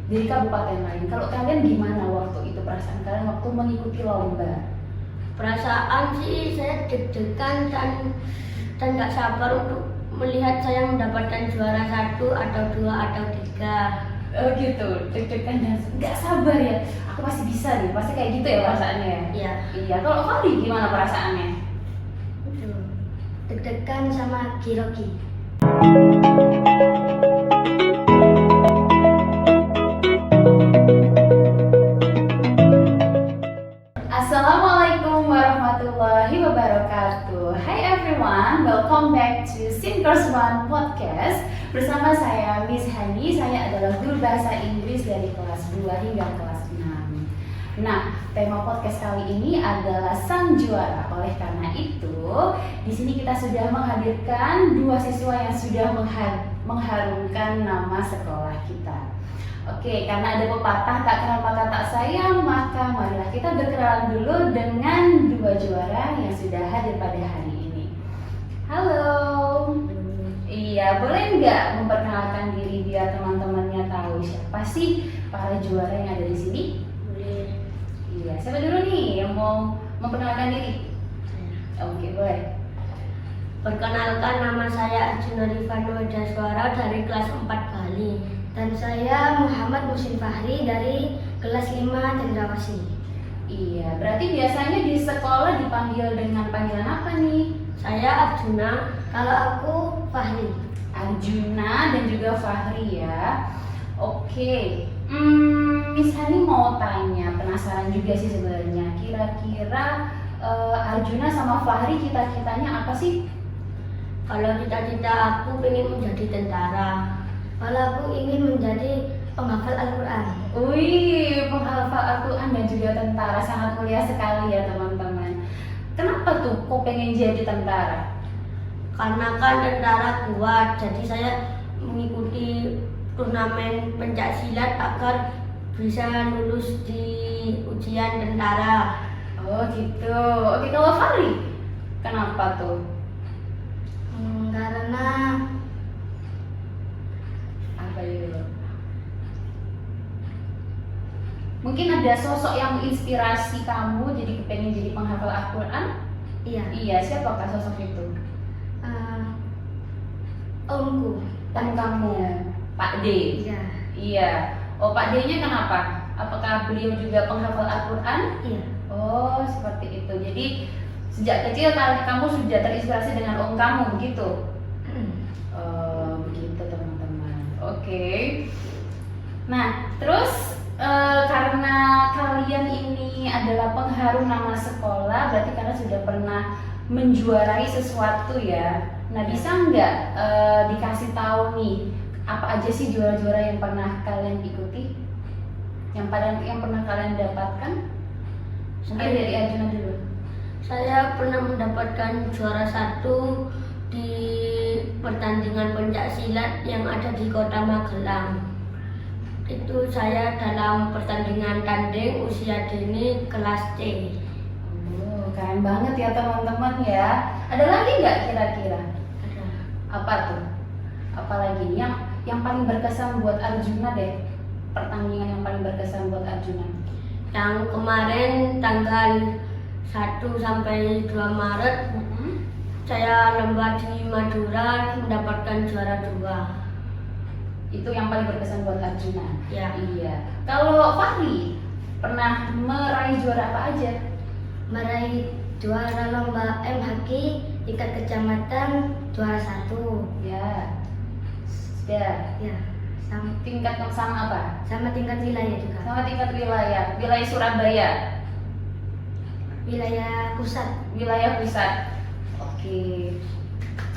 dari kabupaten lain. Kalau kalian gimana waktu itu perasaan kalian waktu mengikuti lomba? Perasaan sih saya deg-degan dan nggak sabar untuk melihat saya mendapatkan juara 1 atau 2 atau 3. Oh gitu, deg-degan dan nggak sabar ya. Aku pasti bisa nih, pasti kayak gitu ya perasaannya ya. Iya. Iya. Kalau Fahri gimana perasaannya? Itu deg-degan sama girogi. Assalamualaikum warahmatullahi wabarakatuh. Hi everyone, welcome back to Sinkers One Podcast. Bersama saya Miss Hani, saya adalah guru bahasa Inggris dari kelas 2 hingga kelas 6. Nah, tema podcast kali ini adalah Sang Juara. Oleh karena itu, di sini kita sudah menghadirkan 2 siswa yang sudah mengharumkan nama sekolah kita. Oke, karena ada pepatah tak kenal maka tak sayang, maka marilah kita berkenalan dulu dengan 2 juara yang sudah hadir pada hari ini. Halo. Iya, boleh nggak memperkenalkan diri biar teman-temannya tahu siapa sih para juara yang ada di sini? Boleh. Iya, siapa dulu nih yang mau memperkenalkan diri? Oke, boleh. Perkenalkan, nama saya Arjuna Rifano Jaswara dari kelas 4 Bali. Dan saya Muhammad Musin Fahri dari kelas 5 Cendrawasih. Iya, berarti biasanya di sekolah dipanggil dengan panggilan apa nih? Saya Arjuna, kalau aku Fahri. Arjuna dan juga Fahri ya. Oke, Miss Hani mau tanya, penasaran juga sih sebenarnya. Kira-kira Arjuna sama Fahri cita-citanya apa sih? Kalau cita-cita aku ingin menjadi tentara. Kalau aku ingin menjadi penghafal Al-Quran. Wih, penghafal Al-Quran dan juga tentara, sangat mulia sekali ya teman-teman. Kenapa tuh kok pengen jadi tentara? Karena kan tentara kuat, jadi saya mengikuti turnamen pencak silat agar bisa lulus di ujian tentara. Oh gitu. Oke, kalau Fahri, kenapa tuh? Karena Apa itu? Mungkin ada sosok yang menginspirasi kamu jadi pengen jadi penghafal Al-Quran? iya, Iya, siapakah sosok itu? omku. Om kamu, Pak D. Iya, Iya. Oh, Pak D-nya kenapa? Apakah beliau juga penghafal Al-Quran? iya. Oh, seperti itu. Jadi sejak kecil kamu sudah terinspirasi dengan om kamu, begitu? Oh, begitu teman-teman. Oke. Nah, terus karena kalian ini adalah pengharum nama sekolah, berarti kalian sudah pernah menjuarai sesuatu ya. Nah, bisa nggak dikasih tahu nih apa aja sih juara-juara yang pernah kalian ikuti? Yang pernah kalian dapatkan? Mungkin dari Arjuna dulu. Saya pernah mendapatkan juara 1 di pertandingan pencak silat yang ada di Kota Magelang. Itu saya dalam pertandingan tanding usia dini kelas C. Oh, keren banget ya teman-teman ya. Ada lagi nggak kira-kira? Ada. Apa tuh? Apa lagi nih yang paling berkesan buat Arjuna deh? Pertandingan yang paling berkesan buat Arjuna. Yang kemarin tanggal 1 sampai 2 Maret saya lomba di Madura mendapatkan juara 2. Itu yang paling berkesan buat Arjuna. Ya. Iya. Kalau Fahri pernah meraih juara apa aja? Meraih juara lomba MHQ tingkat kecamatan juara 1. Ya. Sudah. Ya, sama Tingkat sama apa? tingkat wilayah juga. Sama tingkat wilayah. Wilayah Surabaya. Wilayah pusat. Wilayah pusat. Oke.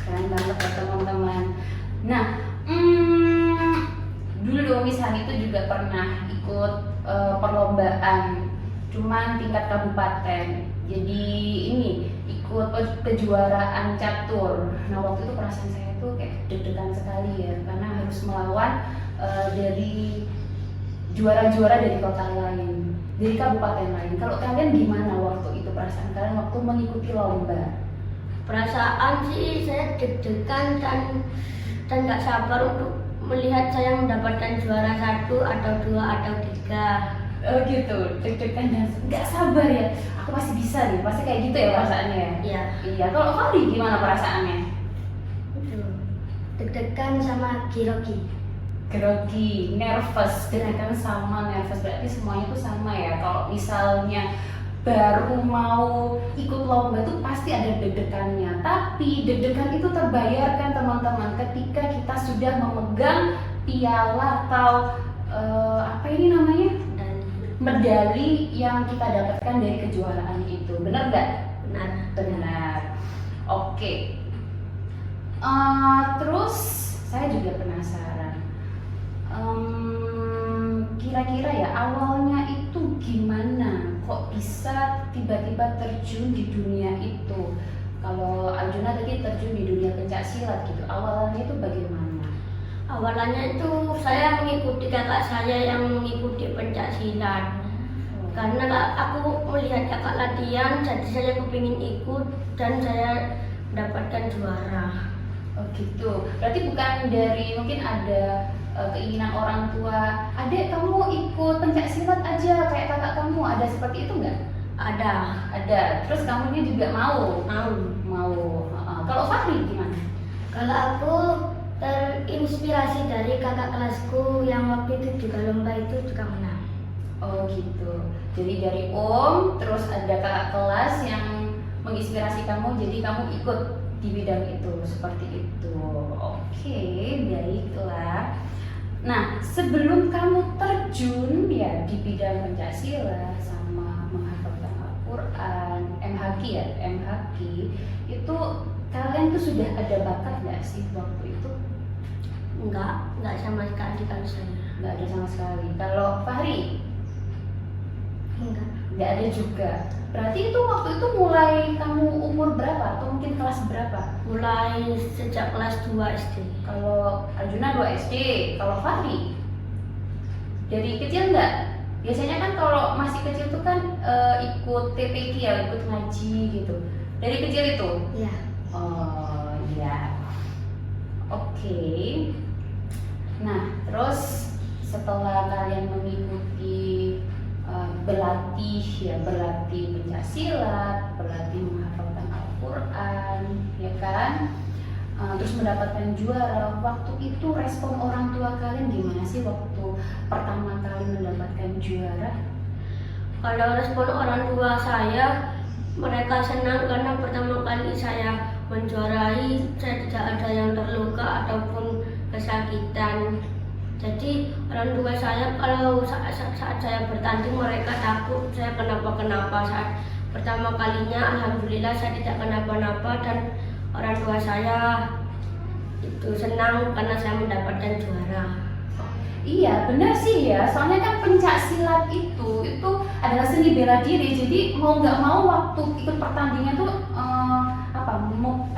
Keren banget ya teman-teman. Nah, dulu dong Miss Hani itu juga pernah ikut perlombaan, cuman tingkat kabupaten. Jadi ini ikut kejuaraan catur. Nah, waktu itu perasaan saya tuh kayak deg-degan sekali ya, karena harus melawan dari juara-juara dari kota lain, dari kabupaten lain. Kalau kalian gimana waktu itu perasaan kalian waktu mengikuti lomba? Perasaan sih saya deg-degan dan nggak sabar untuk melihat saya mendapatkan juara 1 atau 2 atau 3. Oh gitu, deg-degan dan nggak sabar ya. Aku pasti bisa nih, pasti kayak gitu ya perasaannya ya. Iya. Iya, kalau Fahri gimana perasaannya? Itu deg-degan sama grogi. Grogi, nervous, deg-degan sama nervous, berarti semuanya tuh sama ya. Kalau misalnya baru mau ikut lomba tuh pasti ada deg-degannya. Tapi deg-degan itu terbayarkan teman-teman ketika kita sudah memegang piala atau apa ini namanya? Dan Medali yang kita dapatkan dari kejuaraan itu. Benar nggak? benar. Benar. Oke. Terus saya juga penasaran. Kira-kira ya awalnya itu gimana? Kok bisa tiba-tiba terjun di dunia itu? Kalau Arjuna tadi terjun di dunia pencak silat gitu. Awalnya itu bagaimana? Awalnya itu saya mengikuti kakak saya yang mengikuti pencak silat. Karena aku melihat kakak latihan, jadi saya kepingin ikut dan saya mendapatkan juara. Oh gitu. Berarti bukan dari mungkin ada keinginan orang tua, adek kamu ikut pencak silat aja kayak kakak kamu, ada seperti itu nggak? Ada. Ada. Terus kamunya juga mau? Mau. Mau. Kalau Fahri gimana? Kalau aku terinspirasi dari kakak kelasku yang waktu itu juga lomba itu juga menang. Oh gitu. Jadi dari Om, terus ada kakak kelas yang menginspirasi kamu, jadi kamu ikut di bidang itu, seperti itu. Oke, baiklah. Nah, sebelum kamu terjun ya di bidang pencaksilat sama menghafalkan Al-Quran, MHQ ya, MHQ itu kalian tuh sudah ada bakat nggak sih waktu itu? Enggak sama sekali kalau saya. Nggak ada sama sekali. Kalau Fahri? Nggak ada juga. Berarti itu waktu itu mulai kamu umur berapa atau mungkin kelas berapa? Mulai sejak kelas 2 SD. Kalau Arjuna 2 SD, kalau Fahri dari kecil nggak? Biasanya kan kalau masih kecil tuh kan ikut TPQ ya, ikut ngaji gitu. Dari kecil itu? Iya. Oh iya. Oke. Nah, terus setelah kalian mengikuti berlatih pencak silat, berlatih menghafalkan Al-Quran, ya kan? Terus mendapatkan juara. Waktu itu respon orang tua kalian gimana sih waktu pertama kali mendapatkan juara? Kalau respon orang tua saya, mereka senang karena pertama kali saya menjuarai, saya tidak ada yang terluka ataupun kesakitan. Jadi orang tua saya kalau saat saya bertanding mereka takut saya kenapa-kenapa. Saat pertama kalinya alhamdulillah saya tidak kenapa-napa dan orang tua saya itu senang karena saya mendapatkan juara. Iya benar sih ya, soalnya kan pencak silat itu adalah seni bela diri, jadi mau nggak mau waktu ikut pertandingan tuh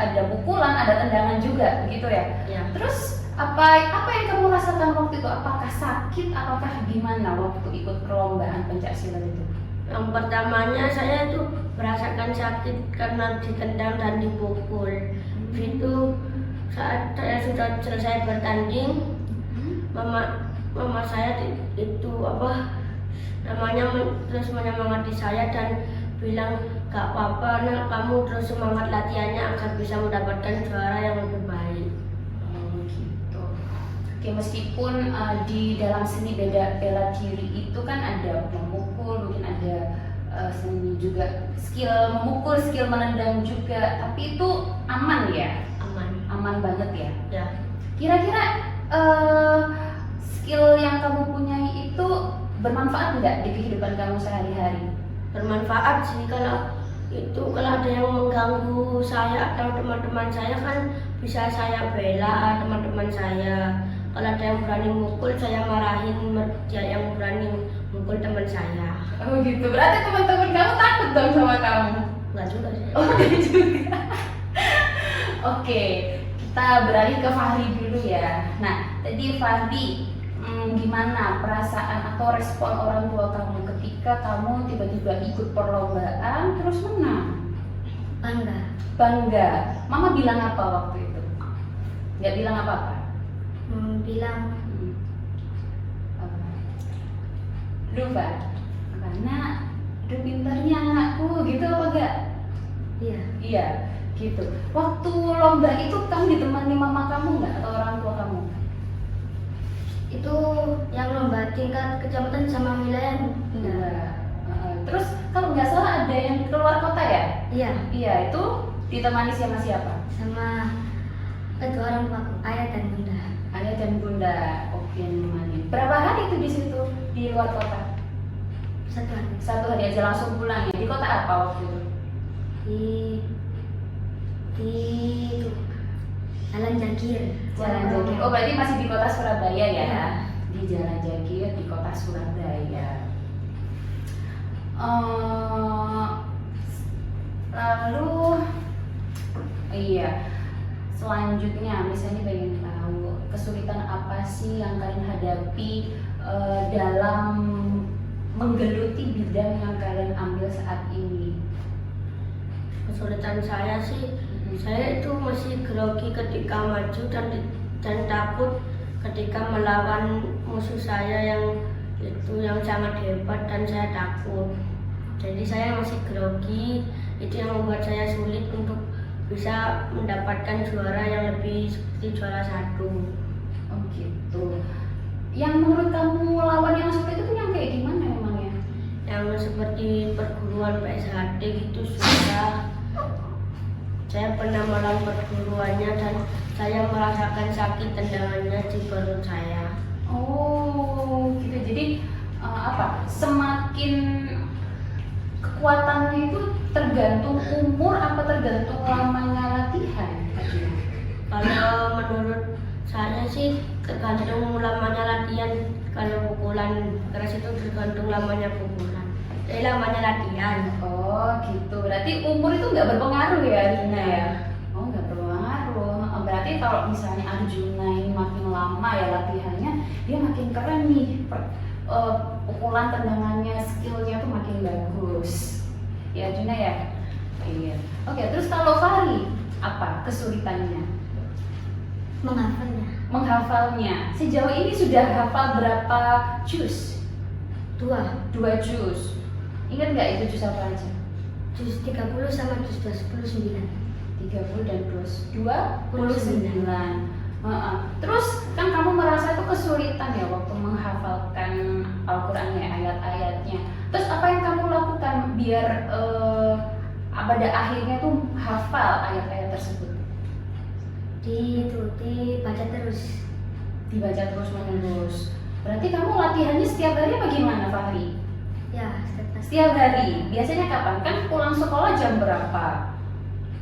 ada pukulan, ada tendangan juga begitu ya. Ya. Terus apa yang kamu rasakan waktu itu? Apakah sakit? Apakah gimana waktu ikut perlombaan pencak silat itu? Yang pertamanya saya itu merasakan sakit karena ditendang dan dipukul. Itu saat saya sudah selesai bertanding, mama saya itu terus menyemangati saya dan bilang gak apa-apa nak, kamu terus semangat latihannya agar bisa mendapatkan juara yang lebih baik. Oke, meskipun di dalam seni bela diri itu kan ada memukul, mungkin ada seni juga skill memukul, skill menendang juga, tapi itu aman ya? Aman banget ya? Ya. Kira-kira skill yang kamu punyai itu bermanfaat nggak di kehidupan kamu sehari-hari? Bermanfaat sih, kalau ada yang mengganggu saya atau teman-teman saya kan bisa saya bela teman-teman saya. Kalau ada yang berani mukul, saya marahin dia yang berani mukul teman saya. Oh gitu, berarti teman-teman kamu takut dong sama kamu? Enggak juga sih. Oh enggak juga. Oke, kita beralih ke Fahri dulu ya. Nah, tadi Fahri, gimana perasaan atau respon orang tua kamu ketika kamu tiba-tiba ikut perlombaan terus menang? Bangga. Mama bilang apa waktu itu? Nggak bilang apa-apa? bilang Apa? Lupa. Karena aduh pintarnya anakku gitu apa enggak? iya. Iya, gitu. Waktu lomba itu kamu ditemani mama kamu nggak atau orang tua kamu? Itu yang lomba tingkat kecamatan sama wilayah enggak. Enggak. Terus kalau nggak salah ada yang keluar kota ya? Iya, Iya, itu ditemani sama siapa? sama kedua orang tuaku, ayah dan bunda. Ayah dan bunda. Oke, nemani. Berapa hari itu di situ di luar kota? Satu hari Satu hari aja langsung pulang ya. Di kota apa waktu itu? di itu, Jalan Jagir. Jalan Jagir. Oh, berarti masih di kota Surabaya ya? Iya. Di Jalan Jagir di kota Surabaya. Lalu, iya. Selanjutnya, misalnya pengen tahu kesulitan apa sih yang kalian hadapi dalam menggeluti bidang yang kalian ambil saat ini? Kesulitan saya sih, saya itu masih grogi ketika maju dan takut ketika melawan musuh saya yang sangat hebat dan saya takut. Jadi saya masih grogi, itu yang membuat saya sulit untuk bisa mendapatkan juara yang lebih seperti juara 1. Oh gitu. Yang menurut kamu lawan yang sulit itu yang kayak gimana memangnya? Yang seperti perguruan PSHD gitu susah. Saya pernah melawan perguruannya dan saya merasakan sakit tendangannya di perut saya. Oh gitu. Jadi semakin kekuatannya itu tergantung umur apa tergantung lamanya latihan? Kalau menurut saya sih tergantung lamanya latihan. Kalau pukulan keras itu tergantung lamanya pukulan. Lamanya latihan. Oh gitu. Berarti umur itu nggak berpengaruh ya Arjuna ya? Oh nggak berpengaruh. Berarti kalau misalnya Arjuna ini makin lama ya latihannya, dia makin keren nih. Pukulan tendangannya, skillnya tuh makin bagus. Ya Arjuna ya? Iya. Oke, terus kalau Fahri apa kesulitannya? Menghafalnya. Menghafalnya. Sejauh ini sudah hafal berapa juz? 2. 2 juz. Ingat nggak itu juz apa aja? Juz 30 sama juz 29. 30 dan 29. Terus kan kamu merasa itu kesulitan ya waktu menghafalkan Al-Quran ya, ayat-ayatnya. Terus apa yang kamu lakukan biar pada akhirnya tuh hafal ayat-ayat tersebut? Dibaca terus. Dibaca terus menerus. Berarti kamu latihannya setiap hari apa gimana Fahri? Ya, Setiap hari. Biasanya kapan? Kan pulang sekolah jam berapa?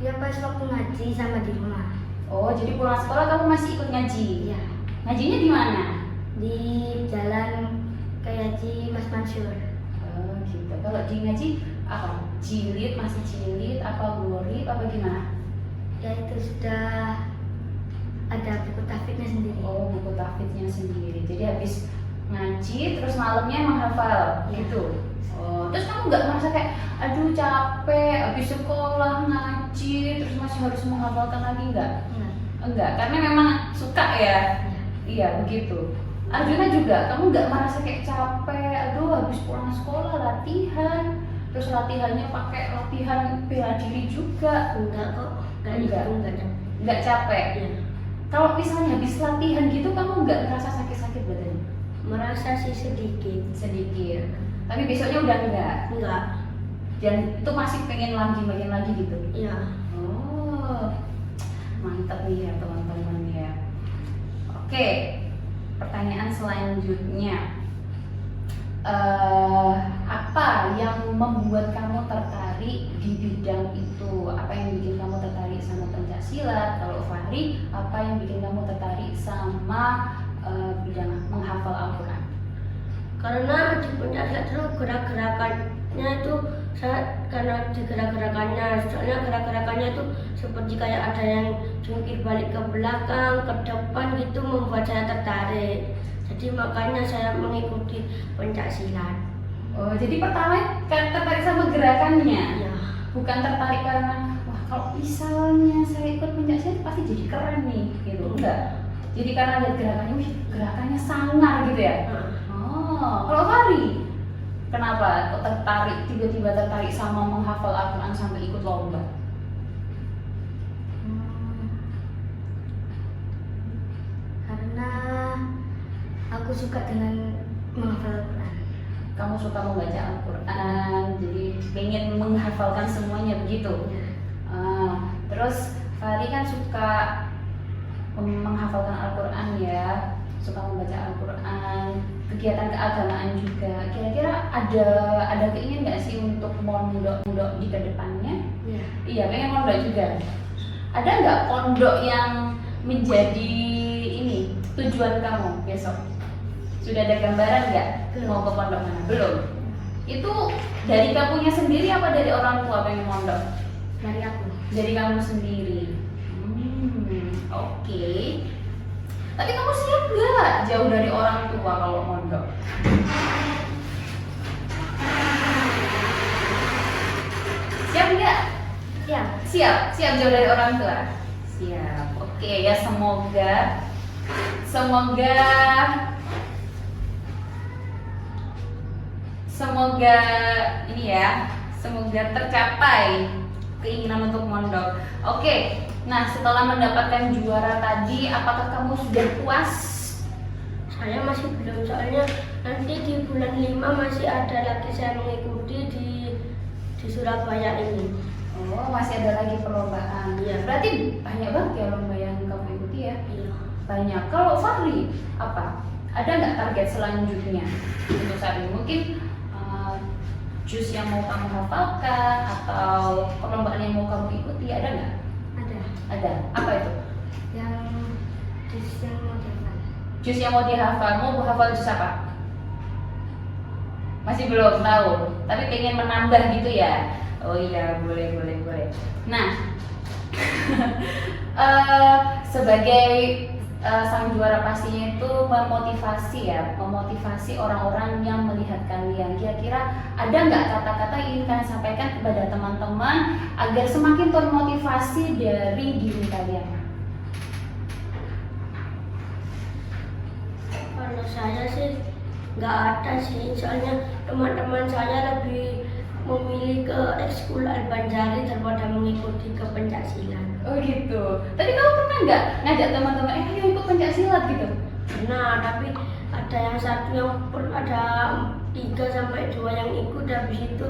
ya pas waktu ngaji sama di rumah. Oh, jadi pulang sekolah kamu masih ikut ngaji? Ya, Ngajinya di mana? di jalan kayak Haji Mas Mansur. Oh, gitu. Kalau di ngaji apa? Jilid, masih jilid, apa murid, apa gimana? Ya itu sudah ada buku tahfidznya sendiri. Oh, buku tahfidznya sendiri. Jadi habis ngaji, terus malamnya menghafal, Ya. gitu. Oh, terus kamu nggak merasa kayak, aduh capek, habis sekolah ngaji, terus masih harus menghafalkan lagi nggak? Enggak. Enggak, karena memang suka ya. Ya. Iya, begitu. Arjuna juga, kamu nggak merasa kayak capek, aduh habis pulang sekolah latihan, terus latihannya pakai latihan bela diri juga, Enggak kok. Enggak. Enggak ada. nggak capek. Ya. Kalau misalnya habis latihan gitu, kamu nggak ngerasa sakit-sakit badan? Merasa sih sedikit. Sedikit. Tapi besoknya udah enggak. Enggak. Dan itu masih pengen lagi gitu. Ya. Oh, mantap nih ya teman-teman ya. Oke, pertanyaan selanjutnya. Apa yang membuat kamu tertarik di bidang itu? Apa yang bikin kamu tertarik sama pencak silat? Kalau Fahri, apa yang bikin kamu tertarik sama bidang menghafal Al-Quran? Karena di pencak silat itu gerak-gerakannya itu karena di gerak-gerakannya, soalnya gerak-gerakannya itu seperti kayak ada yang jungkir balik ke belakang, ke depan gitu, membuat saya tertarik. Jadi makanya saya mengikuti pencak silat. Oh, jadi pertama kan tertarik sama gerakannya, Ya. bukan tertarik karena wah kalau misalnya saya ikut pencak silat pasti jadi keren nih, gitu. Enggak. Jadi karena lihat gerakannya, wih, gerakannya sangar gitu ya. Oh, kalau Fahri, kenapa kok tiba-tiba tertarik sama menghafal Al-Quran sampai ikut lomba? Karena aku suka dengan menghafal Al-Quran. Kamu suka membaca Al-Quran, jadi pengen menghafalkan semuanya begitu. Terus Fahri kan suka menghafalkan Al-Quran ya, suka membaca Al-Quran, kegiatan keagamaan juga. Kira-kira ada keinginan nggak sih untuk mondok di kedepannya? Iya. Iya, pengen mondok juga. Ada nggak pondok yang menjadi ini tujuan kamu besok? Sudah ada gambaran nggak mau ke pondok mana? Belum. Itu dari kamunya sendiri apa dari orang tua pengen mondok? Dari aku. Dari kamu sendiri. Oke. Tapi kamu siap nggak jauh dari orang tua kalau mondok? Siap nggak? Siap. Siap jauh dari orang tua. Siap. Oke ya, semoga ini ya, semoga tercapai keinginan untuk mondok. Oke. Nah, setelah mendapatkan juara tadi, apakah kamu sudah puas? Saya masih belum, soalnya nanti di bulan 5 masih ada lagi saya mengikuti di Surabaya ini. Oh, masih ada lagi perlombaan. Iya. Berarti banyak banget ya lomba yang kamu ikuti ya? Iya. Banyak. Kalau Fahri, apa? Ada nggak target selanjutnya untuk saat ini? Mungkin jus yang mau kamu hafalkan atau perlombaan yang mau kamu ikuti, ada nggak? Ada. Apa itu? Yang mau dihafal. Jus yang mau dihafal. Mau hafal jus apa? Masih belum tahu. Tapi pengen menambah gitu ya. Oh iya, boleh. Nah, sebagai sang juara pastinya itu memotivasi orang-orang yang melihat kalian. Kira-kira ada nggak kata-kata yang ingin kalian sampaikan kepada teman-teman agar semakin termotivasi dari diri kalian? Kalau saya sih nggak ada sih, soalnya teman-teman saya lebih memilih ke ekskul Al-Banjari daripada mengikuti ke pencaksilat. Oh gitu. Tadi kamu pernah nggak ngajak teman-teman, ayo ikut pencaksilat gitu? Nah, tapi ada yang satu yang ada 3-2 yang ikut, habis itu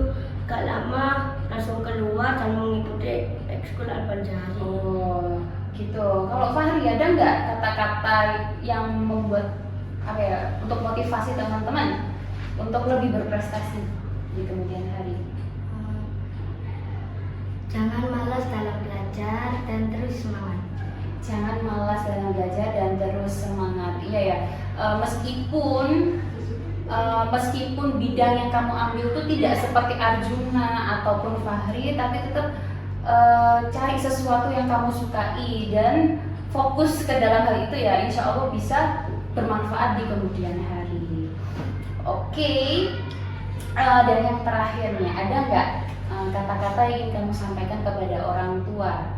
gak lama langsung keluar dan mengikuti ekskul Al-Banjari. Oh gitu. Kalau Fahri ada nggak kata-kata yang membuat untuk motivasi teman-teman untuk lebih berprestasi di kemudian hari? Jangan malas dalam belajar dan terus semangat. Jangan malas dalam belajar dan terus semangat. Iya ya. Meskipun bidang yang kamu ambil itu tidak seperti Arjuna ataupun Fahri, tapi tetap cari sesuatu yang kamu sukai dan fokus ke dalam hal itu ya. Insya Allah bisa bermanfaat di kemudian hari. Oke. Dan yang terakhirnya, ada nggak kata-kata yang ingin kamu sampaikan kepada orang tua?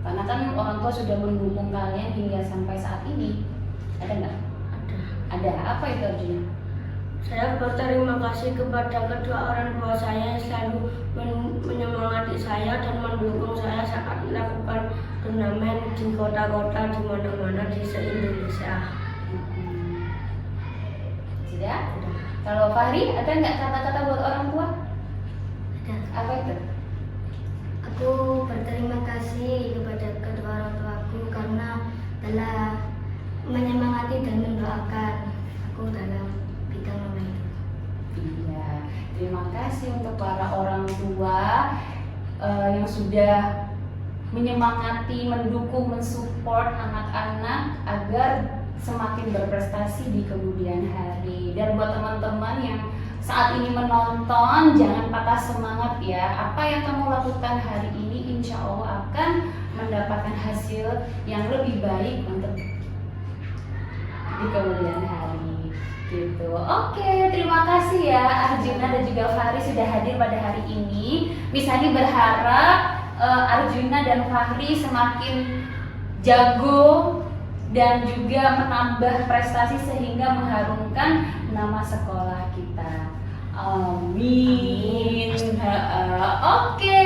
Karena kan orang tua sudah mendukung kalian hingga sampai saat ini. Ada nggak? Ada. Apa itu Arjuna? Saya berterima kasih kepada kedua orang tua saya yang selalu menyemangati saya dan mendukung saya saat melakukan turnamen di kota-kota di mana-mana di se-Indonesia. Sudah? Kalau Fahri, ada nggak kata-kata buat orang tua? Ada. Apa itu? Aku berterima kasih kepada kedua orang tuaku karena telah menyemangati dan mendoakan aku dalam bidang lomba itu. Iya, terima kasih untuk para orang tua yang sudah menyemangati, mendukung, mensupport anak-anak agar semakin berprestasi di kemudian hari. Dan buat teman-teman yang saat ini menonton, jangan patah semangat ya. Apa yang kamu lakukan hari ini insya Allah akan mendapatkan hasil yang lebih baik untuk di kemudian hari gitu. Oke, terima kasih ya Arjuna dan juga Fahri sudah hadir pada hari ini. Miss Hani berharap Arjuna dan Fahri semakin jago dan juga menambah prestasi sehingga mengharumkan nama sekolah kita. Amin. Oke,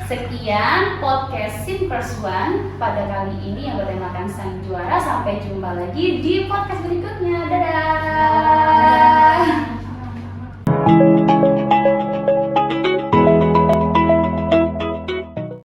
sekian podcast Sinkers One pada kali ini yang bertemakan Sang Juara. Sampai jumpa lagi di podcast berikutnya. Dadah.